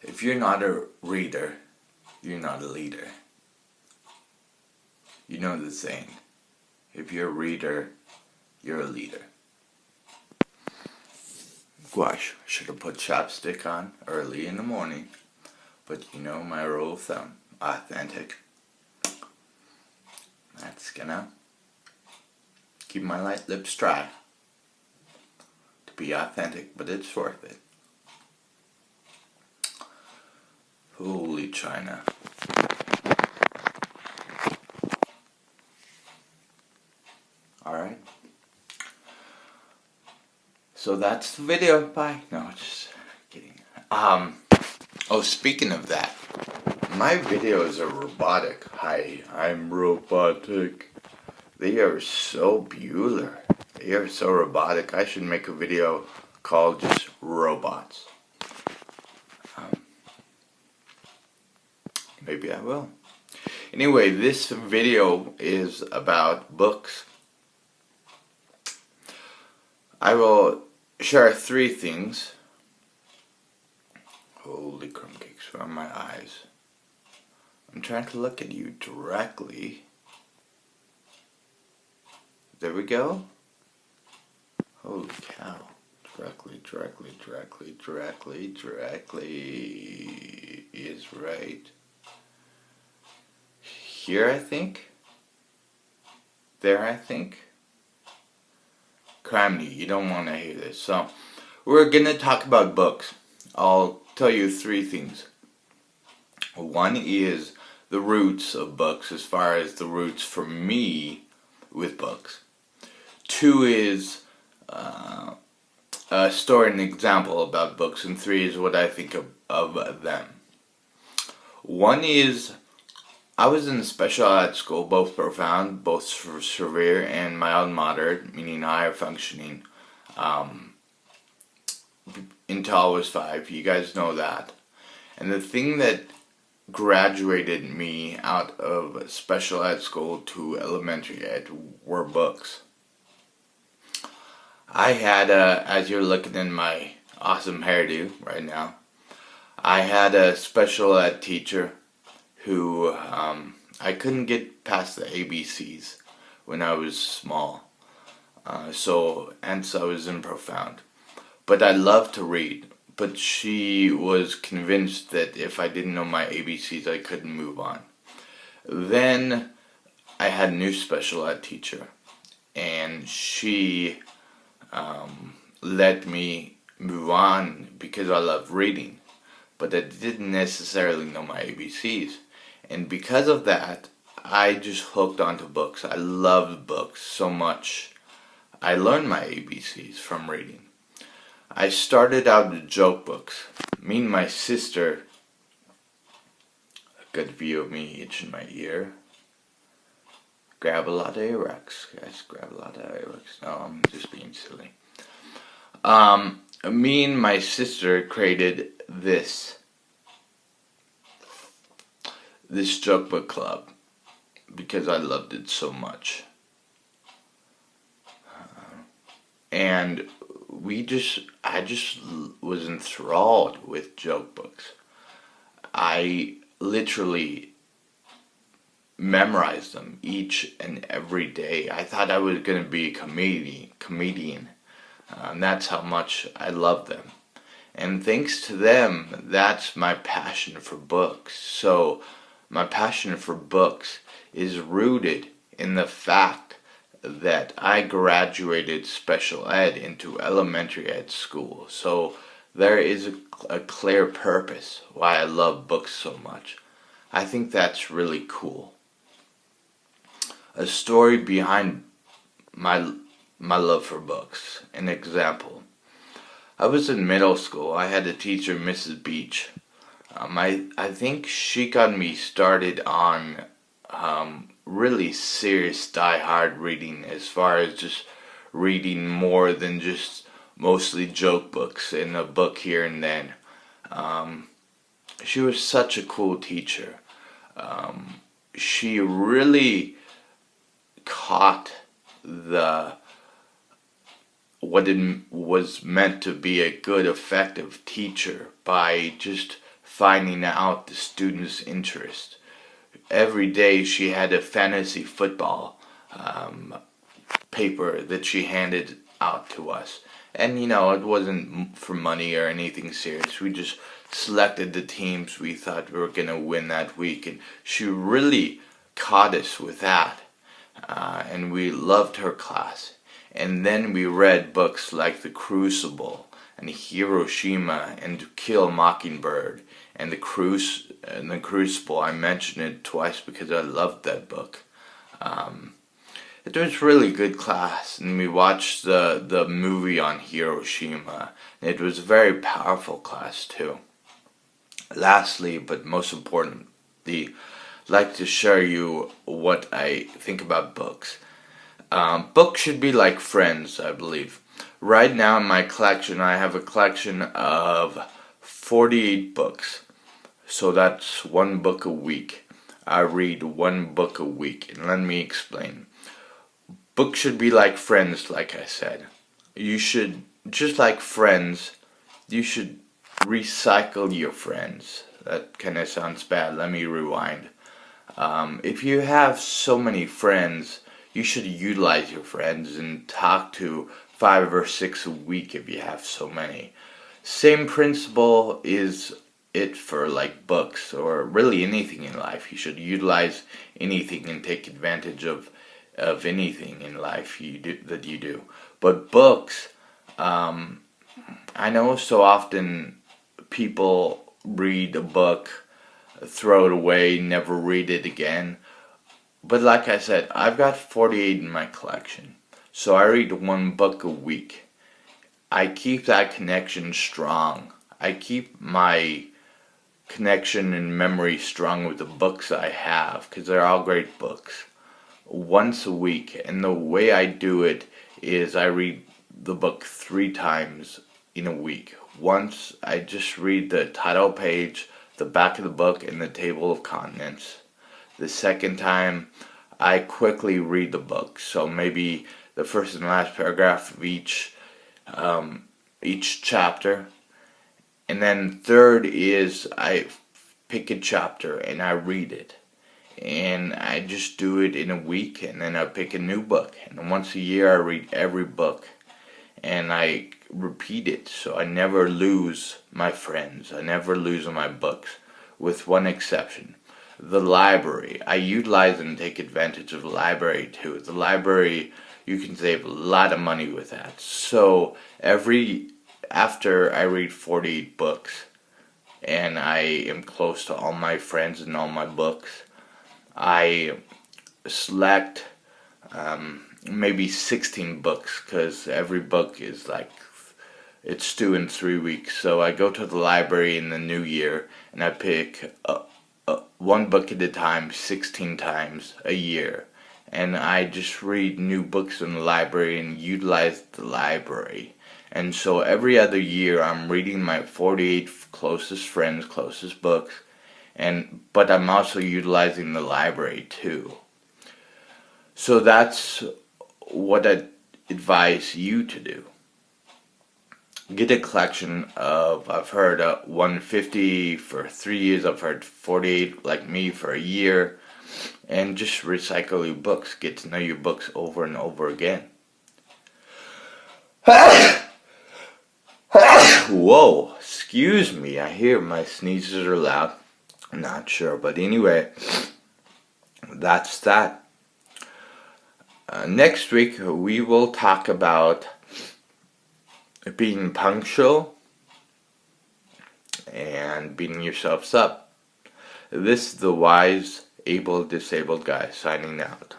If you're not a reader, you're not a leader. You know the saying, if you're a reader, you're a leader. Gosh, should have put chapstick on early in the morning, but you know my rule of thumb, authentic. That's gonna keep my lips dry. To be authentic, but it's worth it. Holy China. Alright. So that's the video. Bye. No, just kidding. Oh, speaking of that, my videos are robotic. Hi, I'm robotic. They are so beautiful. They are so robotic. I should make a video called just robots. Maybe I will. Anyway, this video is about books. I will share 3 things. Holy crumb cakes from my eyes. I'm trying to look at you directly. There we go. Holy cow. Directly is right. Here, I think. There, I think. Criminy, you don't want to hear this. So, we're going to talk about books. I'll tell you 3 things. One is the roots of books, as far as the roots for me with books. 2 is a story and example about books. And 3 is what I think of them. 1 is, I was in special ed school, both profound, both severe and mild moderate, meaning higher functioning, until I was 5. You guys know that. And the thing that graduated me out of special ed school to elementary ed were books. I had as you're looking in my awesome hairdo right now, I had a special ed teacher who I couldn't get past the ABCs when I was small. So I was in profound. But I loved to read. But she was convinced that if I didn't know my ABCs, I couldn't move on. Then I had a new special ed teacher. And she let me move on because I loved reading. But I didn't necessarily know my ABCs. And because of that, I just hooked onto books. I loved books so much. I learned my ABCs from reading. I started out with joke books. Me and my sister, a good view of me itching my ear. Grab a lot of earwax, guys. Grab a lot of earwax. No, I'm just being silly. Me and my sister created this joke book club because I loved it so much. And I just was enthralled with joke books. I literally memorized them each and every day. I thought I was going to be a comedian. And that's how much I loved them. And thanks to them, that's my passion for books. So my passion for books is rooted in the fact that I graduated special ed into elementary ed school. So there is a clear purpose why I love books so much. I think that's really cool. A story behind my love for books. An example. I was in middle school. I had a teacher, Mrs. Beach. I think she got me started on really serious die-hard reading, as far as just reading more than just mostly joke books and a book here and then. She was such a cool teacher. She really caught what it was meant to be a good, effective teacher by just finding out the students' interest. Every day she had a fantasy football paper that she handed out to us. And it wasn't for money or anything serious. We just selected the teams we thought we were going to win that week. And she really caught us with that. And we loved her class. And then we read books like The Crucible and Hiroshima and To Kill a Mockingbird and The Crucible. I mentioned it twice because I loved that book. It was really good class, and we watched the movie on Hiroshima. And it was a very powerful class too. Lastly, but most importantly, I'd like to share you what I think about books. Books should be like friends, I believe. Right now in my collection, I have a collection of 48 books. So that's one book a week. I read one book a week, and let me explain. Books should be like friends, like I said. You should, just like friends, you should recycle your friends. That kind of sounds bad. Let me rewind. If you have so many friends, you should utilize your friends and talk to 5 or 6 a week if you have so many. Same principle is it for like books or really anything in life. You should utilize anything and take advantage of anything in life that you do. But books, I know so often people read a book, throw it away, never read it again. But like I said, I've got 48 in my collection. So I read one book a week. I keep that connection strong. I keep my connection and memory strong with the books I have, because they're all great books. Once a week, and the way I do it is I read the book 3 times in a week. Once I just read the title page, the back of the book, and the table of contents. The second time I quickly read the book, so maybe the first and last paragraph of each chapter. And then third is I pick a chapter and I read it. And I just do it in a week, and then I pick a new book. And once a year I read every book. And I repeat it, so I never lose my friends. I never lose my books, with one exception. The library. I utilize and take advantage of the library too. The library, you can save a lot of money with that. So after I read 48 books, and I am close to all my friends and all my books, I select maybe 16 books, because every book is like, it's due in 3 weeks. So I go to the library in the new year and I pick one book at a time 16 times a year. And I just read new books in the library and utilize the library. And so every other year I'm reading my 48 closest friends, closest books, but I'm also utilizing the library too. So that's what I advise you to do. Get a collection of, I've heard 150 for 3 years, I've heard 48 like me for a year, and just recycle your books. Get to know your books over and over again. Whoa, excuse me, I hear my sneezes are loud. I'm not sure, but anyway, that's that. Next week we will talk about being punctual and beating yourselves up. This is the Wise, Able, Disabled Guy signing out.